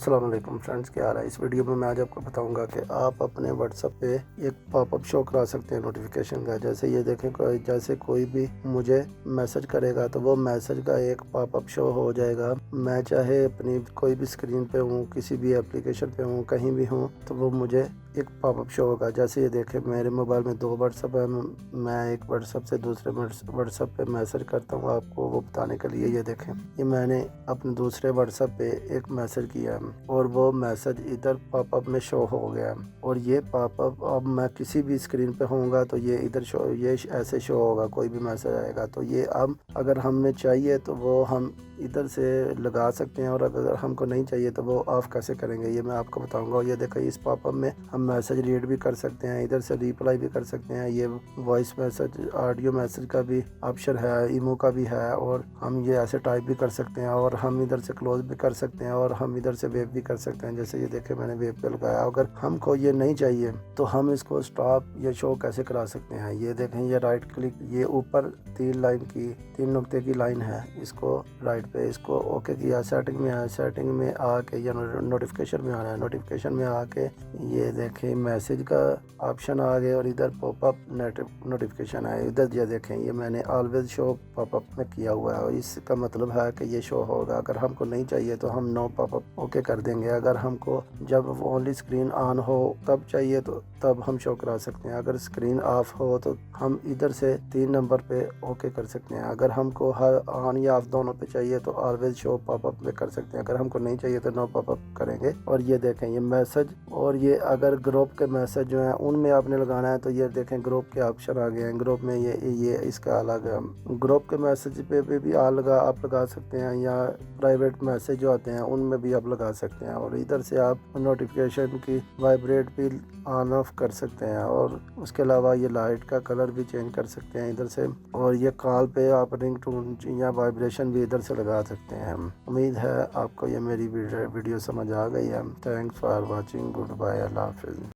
अस्सलाम वालेकुम फ्रेंड्स, क्या हाल है। इस वीडियो में मैं आज आपको बताऊंगा कि आप अपने व्हाट्सएप पे एक पॉपअप शो करा सकते हैं नोटिफिकेशन का। जैसे ये देखें, जैसे कोई भी मुझे मैसेज करेगा तो वो मैसेज का एक पॉपअप शो हो जाएगा। मैं चाहे अपनी कोई भी स्क्रीन पे हूँ, किसी भी एप्लीकेशन पे हूँ, कहीं भी हूँ, तो वो मुझे एक पॉपअप शो होगा। जैसे ये देखें, मेरे मोबाइल में 2 व्हाट्सएप है। मैं एक व्हाट्सएप से दूसरे व्हाट्सएप पे मैसेज करता हूँ आपको वो बताने के लिए। ये देखें, ये मैंने अपने दूसरे व्हाट्सएप पे एक मैसेज किया और वो मैसेज इधर पॉपअप में शो हो गया। और ये पॉपअप अब मैं किसी भी स्क्रीन पे होऊंगा तो ये इधर शो, ये ऐसे शो होगा। कोई भी मैसेज आएगा तो ये अब अगर हमें चाहिए तो वो हम इधर से लगा सकते हैं, और अगर हमको नहीं चाहिए तो वो ऑफ कैसे करेंगे ये मैं आपको बताऊंगा। और ये देखो, इस पॉपअप में हम मैसेज रीड भी कर सकते हैं, इधर से रिप्लाई भी कर सकते हैं। ये वॉइस मैसेज, ऑडियो मैसेज का भी ऑप्शन है, इमो का भी है, और हम ये ऐसे टाइप भी कर सकते हैं, और हम इधर से क्लोज भी कर सकते हैं, और हम इधर से वेव भी कर सकते हैं। जैसे ये देखे, मैंने वेव पे लगाया। अगर हमको ये नहीं चाहिए तो हम इसको स्टॉप या शो कैसे करा सकते हैं। ये देखें, ये राइट क्लिक, ये ऊपर 3 नुक्ते की लाइन है, इसको राइट पे इसको ओके किया। सेटिंग में आया, सेटिंग में आके या नोटिफिकेशन में आना है, नोटिफिकेशन में आके ये देखें मैसेज का ऑप्शन आ गया, और इधर पॉपअप नोटिफिकेशन है। इधर ये देखें, ये मैंने ऑलवेज शो पॉपअप में किया हुआ है, और इसका मतलब है कि ये शो होगा। अगर हमको नहीं चाहिए तो हम नो पॉपअप ओके कर देंगे। अगर हमको जब ओनली स्क्रीन ऑन हो तब चाहिए तो तब हम शो करा सकते हैं। अगर स्क्रीन ऑफ हो तो हम इधर से 3 नंबर पे ओके कर सकते हैं। अगर हमको हर ऑन या ऑफ दोनों पे चाहिए तो ऑलवेज शो पॉपअप में कर सकते हैं। अगर हमको नहीं चाहिए तो नो पॉपअप करेंगे। और ये देखें, ये मैसेज, और ये अगर ग्रुप के मैसेज जो हैं उनमें आपने लगाना है तो ये देखें ग्रुप के ऑप्शन आ गए हैं। ग्रुप में ये इसका अलग है। ग्रुप के मैसेज पे भी आप लगा सकते हैं, या प्राइवेट मैसेज जो आते हैं उनमें भी आप लगा सकते हैं। और इधर से आप नोटिफिकेशन की वाइब्रेट भी ऑन ऑफ कर सकते हैं, और उसके अलावा ये लाइट का कलर भी चेंज कर सकते हैं इधर से। और ये कॉल पे आप रिंग टोन या वाइब्रेशन भी इधर से लगा सकते हैं। उम्मीद है आपको ये मेरी वीडियो समझ आ गई है। Thanks for watching, good bye, अल्लाह हाफिज़।